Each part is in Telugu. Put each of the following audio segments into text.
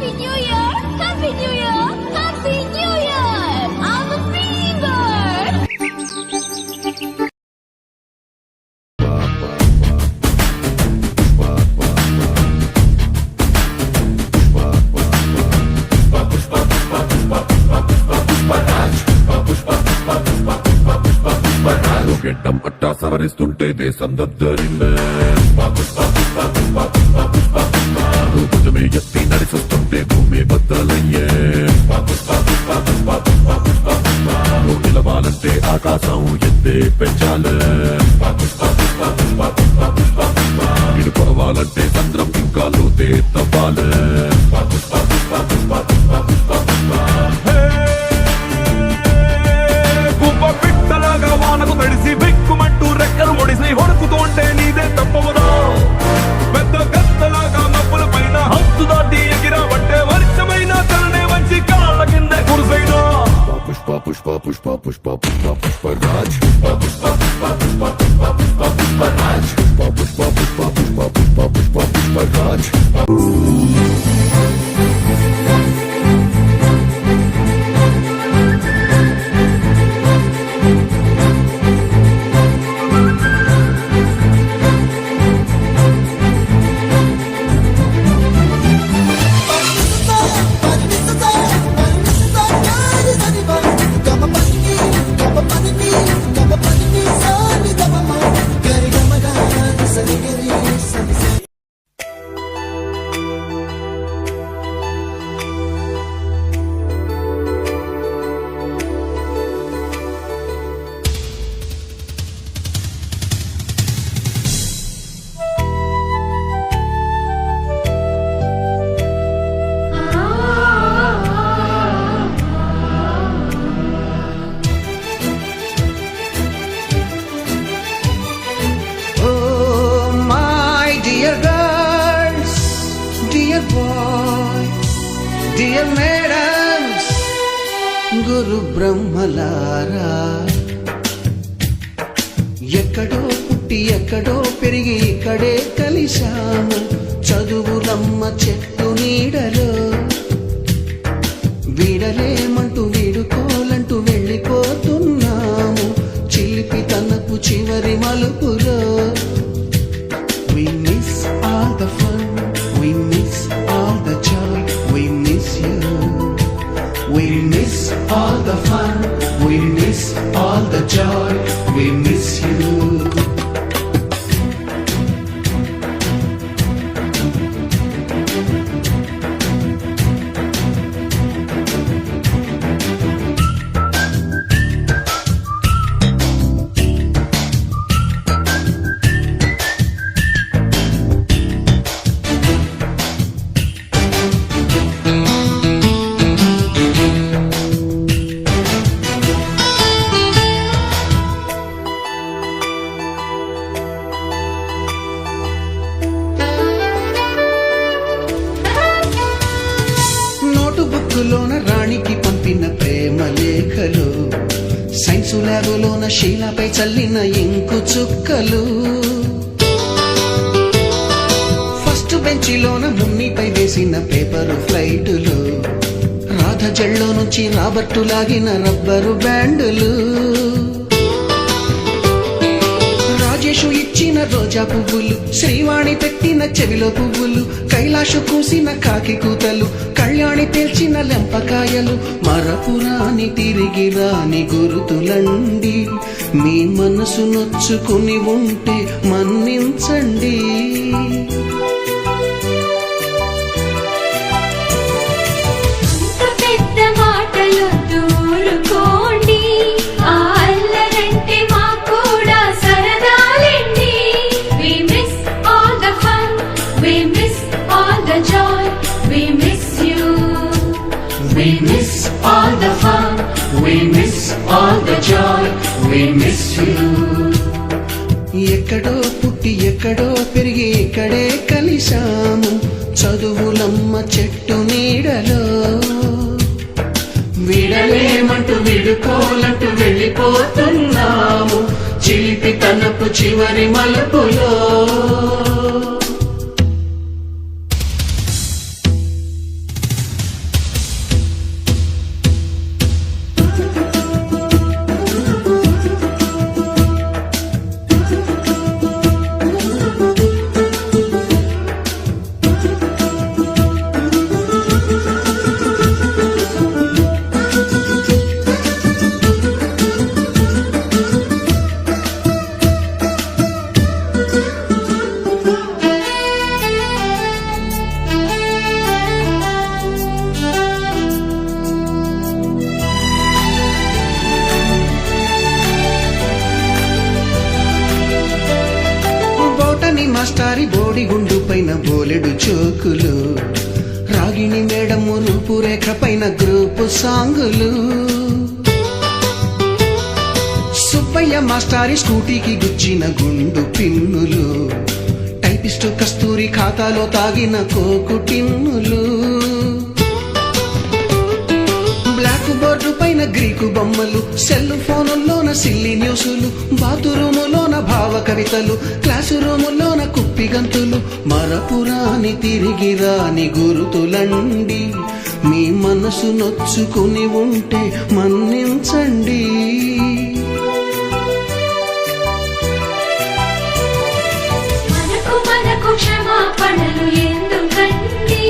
Happy New Year! Happy New Year! Happy New Year! I'm a fever! గెడ్డం పట్టా సవరిస్తుంటే దేశం దద్దరిల్లే భుజమే ఎత్తి నడిచొస్తుంటే భూమి బద్దలయ్యే నువ్వు నిలవాలంటే ఆకాశం ఎత్తే పెంచాలే ఇటు కొరవాలంటే చంద్రం ఇంకా లోతే తవ్వాలే వానకు తడిసి బిక్కుమంటూ రెక్కలు ముడిసి హొడుకుతోంటే నీదే తప్పవదా పెద్ద గద్దలాగా మబ్బుల పైన హద్దు దాటి ఎగిరావంటే వర్షమైన తలనే వంచి కాళ్ళ కింద కురుసైనా పుష్ప పుష్ప పుష్ప పుష్ప పుష్ప పుష్ప రాజ్ పుష్ప పుష్ప పుష్ప పుష్ప పుష్ప పుష్ప రాజ్ పుష్ప పుష్ప పుష్ప పుష్ప పుష్ప పుష్ప రాజ్ Dear madams, గురు బ్రహ్మలారా ఎక్కడో పుట్టి ఎక్కడో పెరిగి ఇక్కడే కలిశాము చదువులమ్మ చెట్టు నీడలో వీడలేమంటూ వీడుకోలంటూ వెళ్ళిపోతున్నాము చిలిపి తనకు చివరి మలుపులో We miss all the fun, we miss all the joy, we miss you. We miss all the fun, we miss all the joy, we miss you. బుక్కులోన రాణికి పంపిన ప్రేమ లేఖలు సైన్సు ల్యాబులోన శీలాపై చల్లిన ఇంకు చుక్కలు ఫస్ట్ బెంచిలోన మున్నిపై వేసిన పేపరు ఫ్లైటులు రాధ జల్లో నుంచి రాబర్టు లాగిన రబ్బరు బ్యాండులు రాజేషు ఇచ్చిన రోజా పువ్వులు శ్రీవాణి పెట్టిన చెవిలో పువ్వులు కైలాషు కూసిన కాకి కూతలు కళ్యాణి పేల్చిన లెంపకాయలు మరపురాని తిరిగి రాని గురుతులండి మీ మనసు నొచ్చుకుని ఉంటే మన్నించండి We miss all the fun, we miss all the joy, we miss you. ఎక్కడో పుట్టి ఎక్కడో పెరిగి ఇక్కడే కలిశాము చదువులమ్మ చెట్టు నీడలో విడలేమంటూ విడుకోలంటూ వెళ్ళిపోతున్నాము చిలిపి తనపు చివరి మలుపులో మాస్టారి బోడిగుండు పైన బోలెడు చోకులు, రాగిణి మేడము రూపురేఖ పైన గ్రూపు సాంగులు, సుబ్బయ్య మాస్టారి స్కూటీకి గుచ్చిన గుండు పిన్నులు, టైపిస్టు కస్తూరి ఖాతాలో తాగిన కోకు టిన్నులు, బ్లాక్ బోర్డు పైన గ్రీకు బొమ్మలు, సెల్ ఫోనుల్లోన సిల్లి న్యూసులు, బాతురూములోన భావ కవితలు, క్లాసు రూములోన కుప్పిగంతులు, మరపురాని తిరిగి రాని గురుతులండి, మీ మనసు నొచ్చుకుని ఉంటే మన్నించండి. మనకు క్షమాపణలు ఎందుకండి,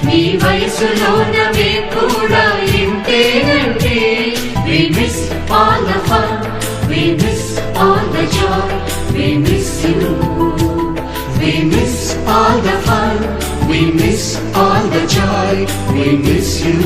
మీ వయసులోన మేము కూడా ఇంతేనండి. We miss all the fun, we miss all the joy, we miss you. We miss all the fun, we miss all the joy, we miss you.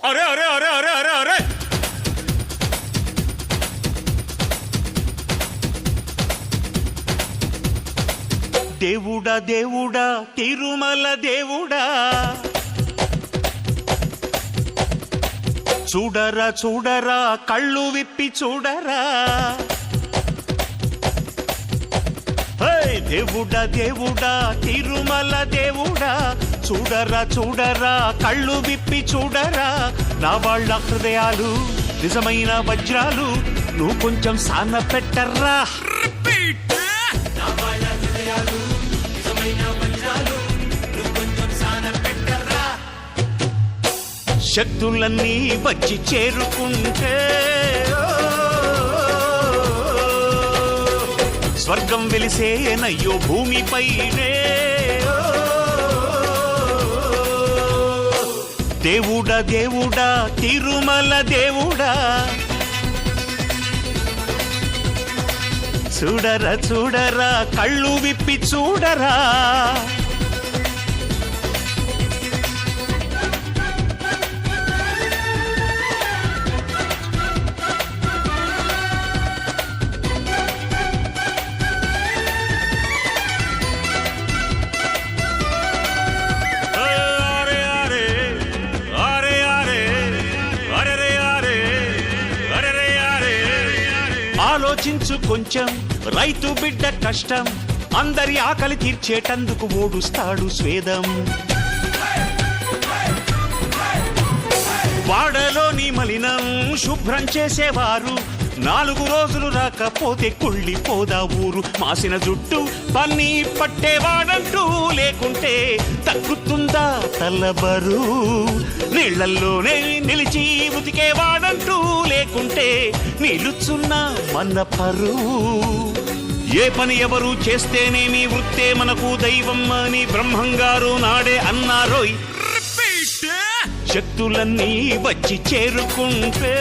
అరే అరే అరే అరే అరే అరే దేవుడా దేవుడా తిరుమల దేవుడా, చూడరా చూడరా కళ్ళు విప్పి చూడరా, దేవుడా దేవుడా తిరుమల దేవుడా, చూడరా చూడరా కళ్ళు విప్పి చూడరా, నా వాళ్ళ హృదయాలు నిజమైన వజ్రాలు, నువ్వు కొంచెం సాన పెట్టర్రా. శక్తులన్నీ వచ్చి చేరుకుంటే స్వర్గం వెలిసేనయ్యో భూమిపైనే. దేవుడా దేవుడా తిరుమల దేవుడా, చూడరా చూడరా కళ్ళు విప్పి చూడరా. ఆలోచించు కొంచెం రైతు బిడ్డ కష్టం, అందరి ఆకలి తీర్చేటందుకు ఓడుస్తాడు స్వేదం. వాడలోని మలినం శుభ్రం చేసేవారు, 4 రోజులు రాకపోతే కుళ్ళిపోదా ఊరు. మాసిన జుట్టు పన్ని పట్టేవాడంటూ లేకుంటే తగ్గుతుందా తలబరు. నీళ్లల్లోనే నిలిచి ఉతికేవాడంటూ లేకుంటే నిలుచున్న మన పరువు. ఏ పని ఎవరు చేస్తేనేమి వృత్తే మనకు దైవం అని బ్రహ్మంగారు నాడే అన్నారోయ్. శక్తులన్నీ వచ్చి చేరుకుంటే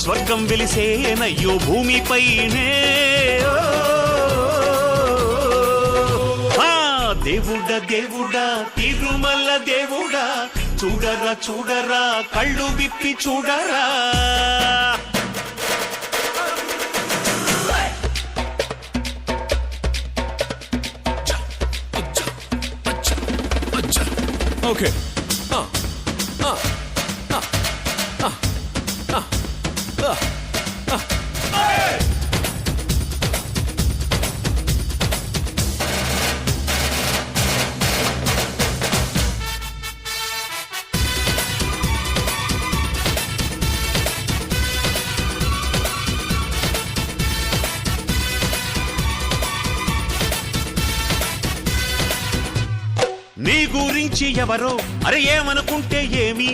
స్వర్గం వెలిసేనయ్యో భూమిపైనే. దేవుడా దేవుడా తిరుమల దేవుడా, చూడరా చూడరా కళ్ళు విప్పి చూడరా. ఓకే గురించి ఎవరో అరే ఏమనుకుంటే ఏమి,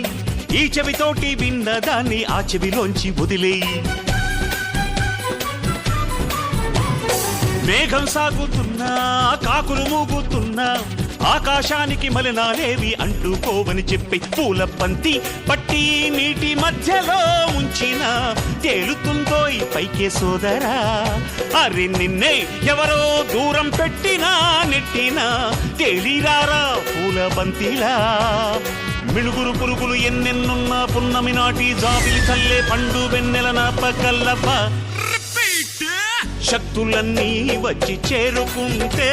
ఈ చెవితోటి విన్నదాన్ని ఆ చెవిలోంచి వదిలేయి. మేఘం సాగుతున్నా కాకులు మూగుతున్నా ఆకాశానికి మలినాలేవి అంటుకోవని చెప్పి పూల పంతి పట్టి నీటి మధ్యలో ఉంచిన తేలుతుందో ఈ పైకే సోదరా. అరే నిన్నే ఎవరో దూరం పెట్టినా నెట్టినా తేలిరారా పూల బంతిలా. మిణుగురు పురుగులు ఎన్నెన్నున్నా పున్నమి నాటి జాబిలి చల్లే పండు వెన్నెల నాపకల్లప్ప. శక్తులన్నీ వచ్చి చేరుకుంటే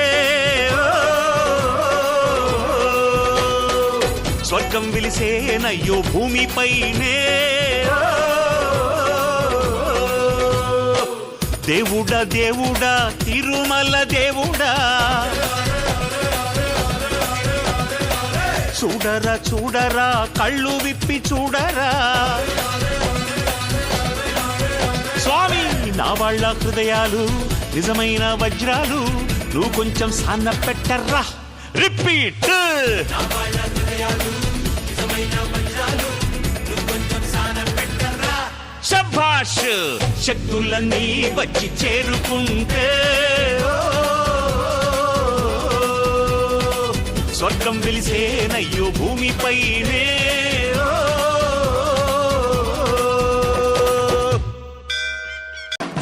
స్వర్గం విలిసేనయ్యో భూమిపైనే. దేవుడా దేవుడా తిరుమల దేవుడా, చూడరా చూడరా కళ్ళు విప్పి చూడరా. స్వామి నా వాళ్ళ హృదయాలు నిజమైన వజ్రాలు, నువ్వు కొంచెం సాన్న పెట్టర్రా. రిపీట్. శభాష్. శక్తులన్నీ వచ్చి చేరుకుంటే స్వర్గం వెలిసేనయ్యో భూమిపైనే.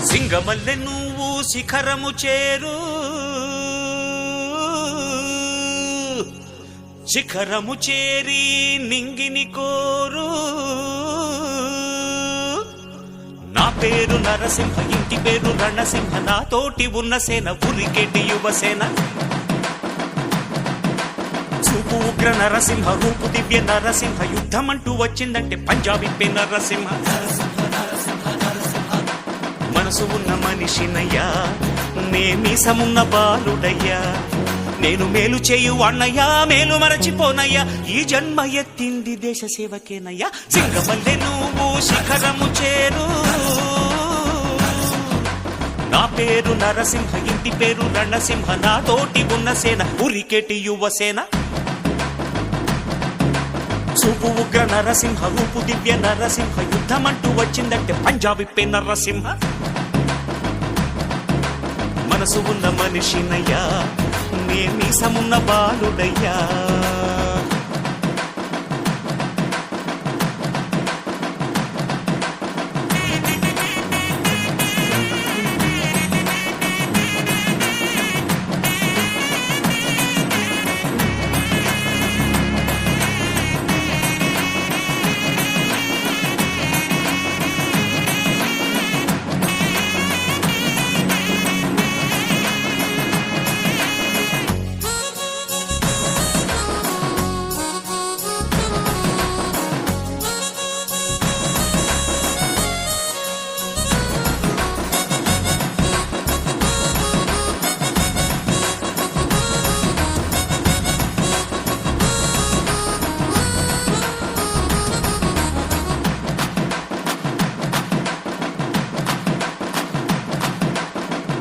సింగమల్లె నువ్వు శిఖరము చేరు, శిఖరము చేరి నింగిని కోరు. నా పేరు నరసింహ, ఇంటి పేరు రణసింహ, నాతోటి ఉన్న సేన ఉరికెటి యువసేన. చూపు ఉగ్ర నరసింహ, రూపు దివ్య నరసింహ, యుద్ధమంటూ వచ్చిందంటే పంజాబీ పే నరసింహ. మనసు ఉన్న మనిషినయ్యా, నే మీసమున్న బాలుడయ్యా, నేను మేలు చేయు అన్నయ్యా, మేలు మరచిపోనయ్యా, ఈ జన్మ ఎత్తింది దేశ సేవకేనయ్యా. సింగమల్లె నువ్వు శిఖరము చేరు, నా పేరు నరసింహ, ఇంటి పేరు రణసింహ, నాతోటి ఉన్న సేన ఉరికెటి యువసేన. చూపు ఉగ్ర నరసింహ, రూపు దివ్య నరసింహ, యుద్ధమంటూ వచ్చిందంటే పంజాబీ పే నరసింహ. మనసు ఉన్న మనిషినయ్యా, నే మీసమున్న బాలుడయ్యా.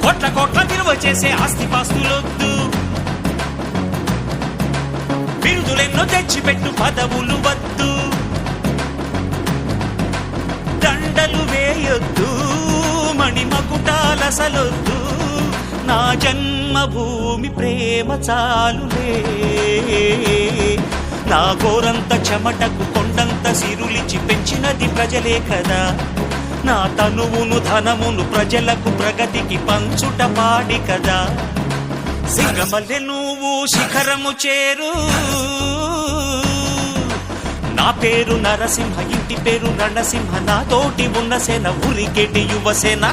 కోట్ల కోట్ల విలువ చేసే ఆస్తి పాస్తులొద్దు, బిరుదులెన్నో తెచ్చిపెట్టు పదవులు వద్దు, దండలు వేయొద్దు, మణిమకుటాలసలొద్దు, నా జన్మభూమి ప్రేమ చాలులే. నా గోరంత చెమటకు కొండంత సిరులిచి పెంచినది ప్రజలే కదా, నా తనువును ధనమును ప్రజలకు ప్రగతికి పంచుట పాడి కదా. సింగమల్లె నువ్వు శిఖరము చేరు, నా పేరు నరసింహ, ఇంటి పేరు రణసింహ, నాతోటి ఉన్న సేన ఉరికెటి యువసేన.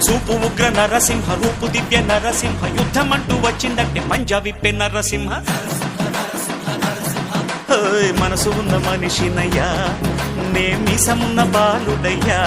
చూపు ఉగ్ర నరసింహ, రూపు దివ్య నరసింహ, యుద్ధమంటూ వచ్చిందంటే పంజాబీ పే నరసింహ. మనసు ఉన్న మనిషినయ్యా, నే మీసమున్న బాలుడయ్యా.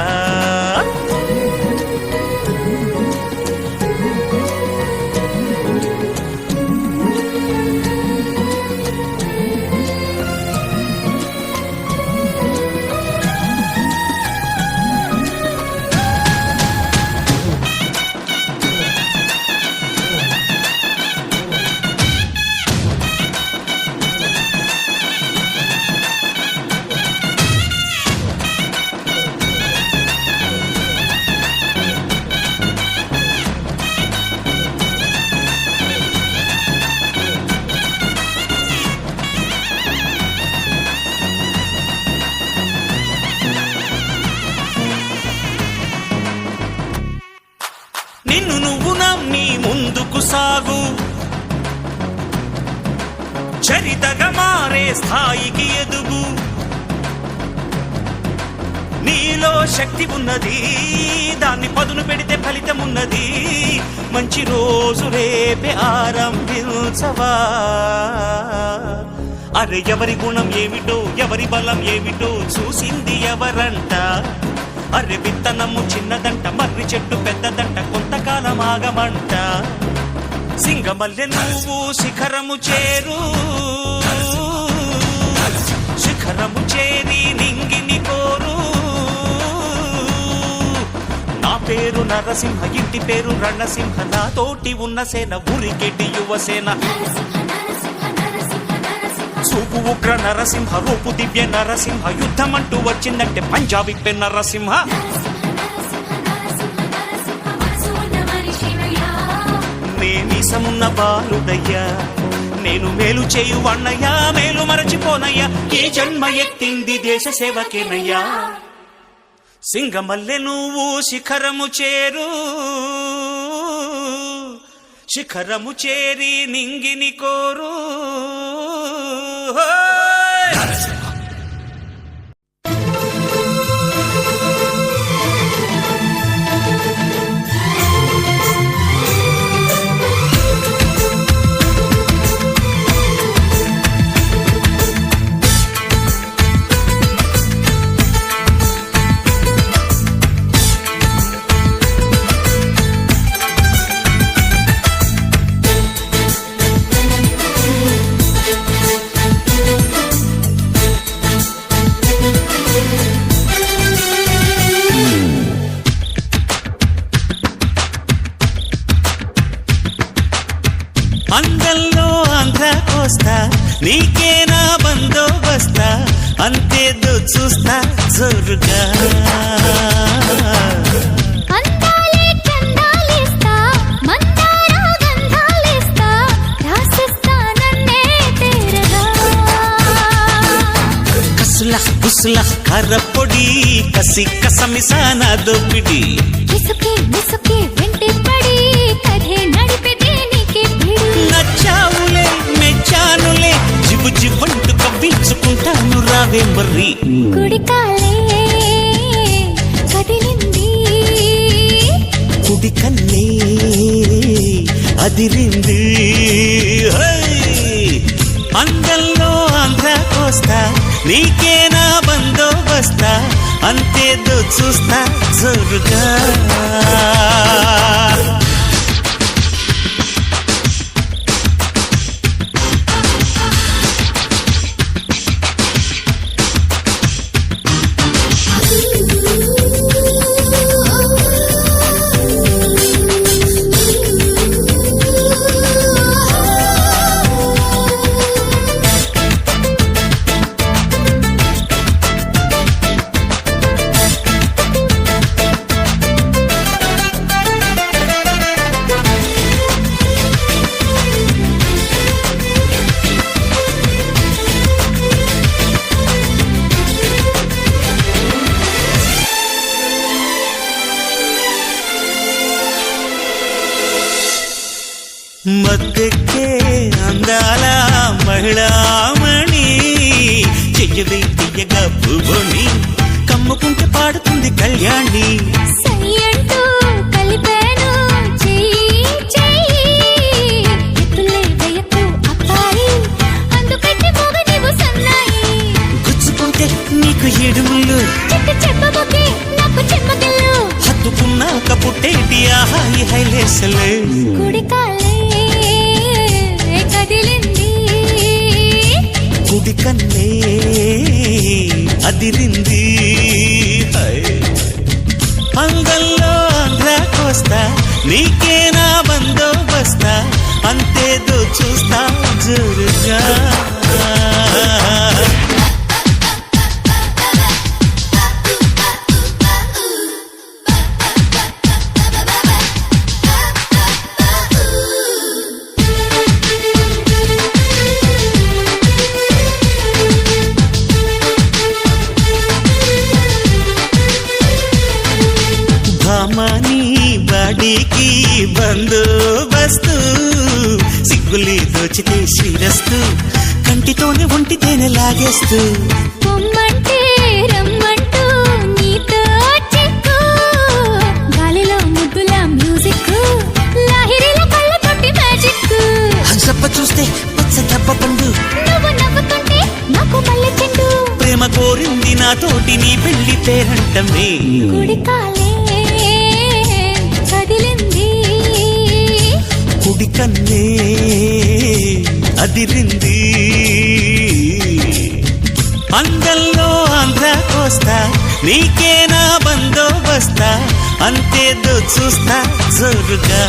నిన్ను నువ్వు నమ్మి ముందుకు సాగు, చరితగా మారే స్థాయికి ఎదుగు. నీలో శక్తి ఉన్నది, దాన్ని పదును పెడితే ఫలితం ఉన్నది. మంచి రోజు రేపే ఆరంభించవా. అరే ఎవరి గుణం ఏమిటో, ఎవరి బలం ఏమిటో చూసింది ఎవరంట. అరే విత్తనము చిన్నదంట, మర్రి చెట్టు పెద్దదంట, కొంతకాలం ఆగమంట. సింగమల్లె నువ్వు శిఖరము చేరు, శిఖరము చేరి నింగిని కోరు. నా పేరు నరసింహ, ఇంటి పేరు రణసింహ, నా తోటి ఉన్న సేన ఊరికెటి యువసేన. చూపు ఉగ్ర నరసింహ, రూపు దివ్య నరసింహ, యుద్ధమంటూ వచ్చిందంటే పంజాబీ పె నరసింహ. నేనీసమున్న బాలుడయ్యా, నేను మేలు చేయువన్నయ్యా, మేలు మరచిపోనయ్యా. ఈ జన్మ ఎత్తింది దేశ సేవకేనయ్యా. సింగమల్లె నువ్వు శిఖరము చేరు, శిఖరము చేరి నింగిని కోరు. అందంలో ఆంధ్ర కోస్తా, నీకేనా బందోబస్తా, అంతేదో చూస్తా జోరుగా. అందాలే చందాలేస్తా, మందార గంధాలేస్తా, రాసిస్తా నన్నే తేరగా. కసుల బుసుల కర్రపొడి, కసి కసమిసాన దోపిడి. కిసుకే మిసుకే వెంటి పడి, కథే నడిపితే నీకే పిడి. నచ్చావులే మెచ్చానులే, జిబు జివ్వంటూ కవ్వించుకుంటాను రావే మర్రి. కుడికాలే కదిలింది, కుడి కన్నే అదిరింది. అందంలో ఆంధ్ర కోస్తా, నీకేనా బందోబస్తా, అంతేదో చూస్తా జోరుగా. మద్దెక్కే అందాల మహిళామణి, చెయ్యవే తీయగా పువ్వుని, కమ్ముకుంటే పాడుతుంది కళ్యాణి. సై అంటూ కలిపాను చెయ్యి చెయ్యి, ఎత్తులే వేయకు అబ్బాయి, అందుకట్టి మోగ నీవు సన్నాయి. గుచ్చుకుంటే నీకు ఎడుములు, చెట్టు చెప్పబోకే నాకు చెమ్మగిల్లు, హత్తుకున్నాక పుట్టేటి ఆహాయి హైలేసలే. కుడికాలే కదిలింది, కుడి కన్నే అదిరింది. అందంలో ఆంధ్ర కోస్తా, నీకేనా బందోబస్తా, అంతేదో చూస్తా జోరుగా. భామాని బాడి నీకి బందోబస్తు సిగ్గులే దోచితే శ్రీరస్తు కంటితోనే ఒంటి తేనె లాగేస్తూ పొమ్మంటే రమ్మంటూ నీతో చిక్కు గాలిలో ముద్దుల మ్యూజిక్ లాహిరిలో కళ్ళతోటి మ్యాజిక్ హంసప్ప చూస్తే పచ్చ దెబ్బ పండు నువ్వు నవ్వుతుంటే నాకు మల్లె చెండు ప్రేమ కోరింది నాతోటి నీ పెళ్లి పేరంటమే కుడికాలే కదిలింది కుడి కన్నే అదిరింది అంగల్లో ఆంధ్ర కోస్తా నీకేనా బందోబస్తా అంతేదో చూస్తా జోరుగా